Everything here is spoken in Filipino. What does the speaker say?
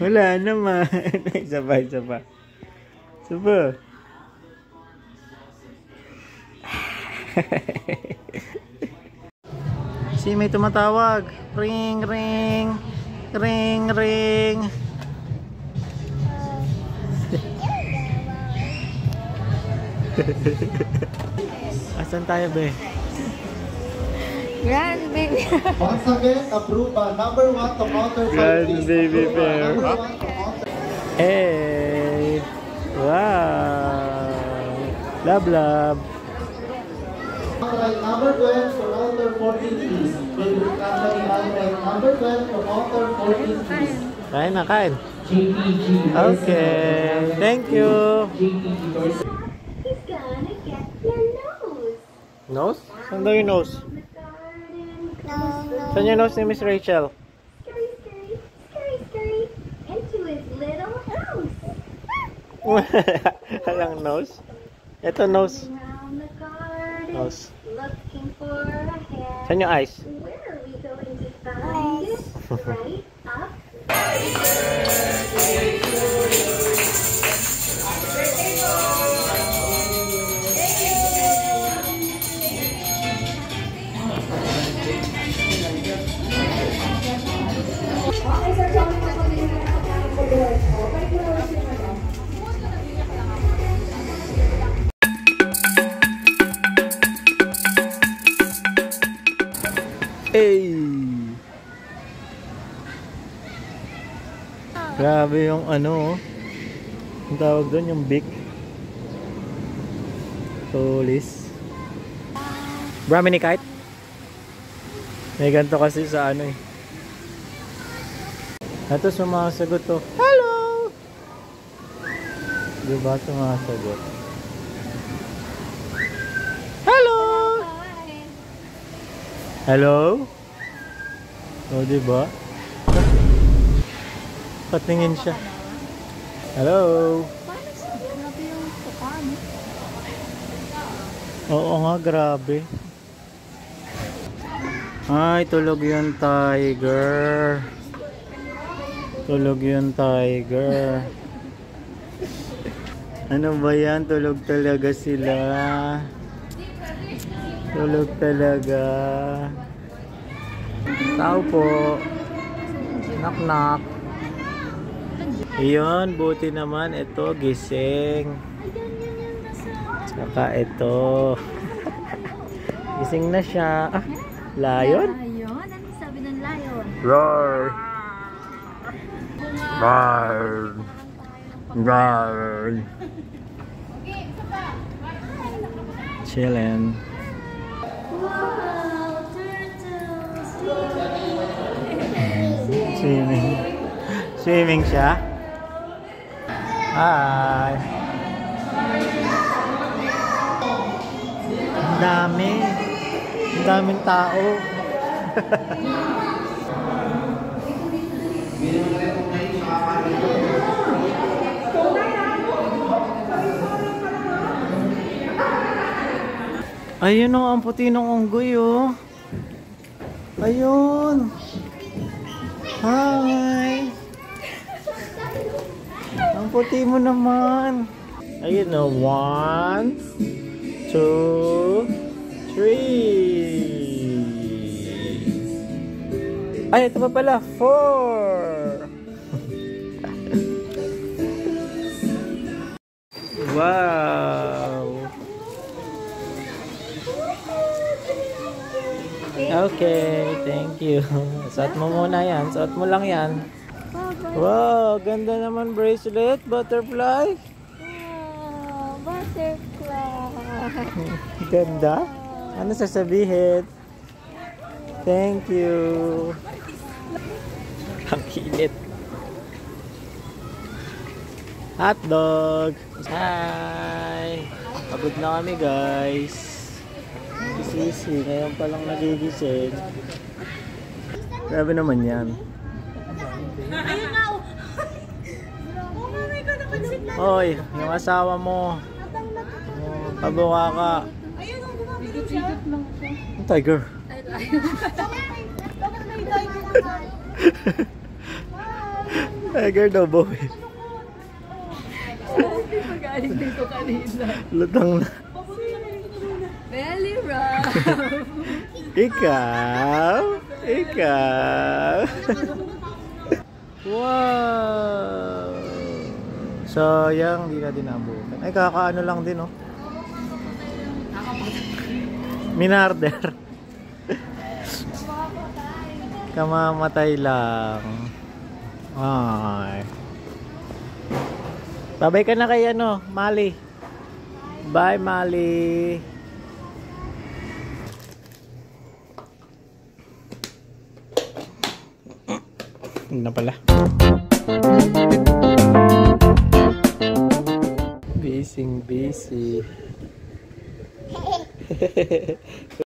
Wala naman. Sabay. Sabay. Si may tumatawag. Ring, ring. Ring, ring. Asan tayo, be? Grand baby. Once again, approve number 1 to counter. Grand baby bear. Hey! Wow! Love, love. Right, number 12 to counter 14, please. Right, number 12 to counter 14, please. Kain na, kain. Okay. Thank you. He's gonna get your nose. Nose? Saan daw yung nose? Saan yung nose ni Miss Rachel? Scurry, scurry, scurry, scurry, into his little house. Walang nose? Ito nose. Around the garden, Nose. looking for a head. Saan yung eyes? Where are we going to find it? Right up. Hey! Grabe yung ano, ang tawag doon, yung big Tolis. Brahmini kite? May ganito kasi sa ano eh. Ito sumasagot to. Hello! Diba sumasagot? Hello! Hello? O diba? Patingin siya. Hello? Oo nga, grabe. Ay, tulog yung tiger. Tulog yung tiger. Ano ba yan? Tulog talaga sila. Tulog talaga. Tao po. Knock knock. Iyon, buti naman. Ito, gising. Saka ito. Gising na siya. Ah, lion? Lion? Ano sabi ng lion? Roar! Roar! Roar! Chillin'. Wow, turtles! Swimming. Swimming siya. Hi. Ang dami. Ang daming tao. Ayun o, ang puti ng unggoy o. Ayun. Hi. Ang puti mo naman. Ayun o, 1, 2, 3. Ay, ito pa pala, 4. Wow. Okay, thank you. Suot mo muna yan. Suot mo lang yan. Wow, ganda naman bracelet. Butterfly. Wow, butterfly. Ganda. Ano sasabihin? Thank you. Ang init. Hotdog. Hi. Pagod na kami guys. Sisi. Ngayon pa lang nagigising. Grabe naman yan. Ayun na, oh. Oh, mami ko napansin na. Hoy, yung asawa mo. Pabuka ka. Ayun, oh, gumagano siya. Ang tiger. Tiger daw, boy. Pag-aling dito kanina. Lutang na. Belly rub. Ikaw? Ikaw? Wow! Sayang, hindi natin nabukan. Ay, kakaano lang din, oh. Minarder. Kamamatay lang. Ay. Babay ka na kay ano, Mali. Bye, Mali. Yun na pala. Busy.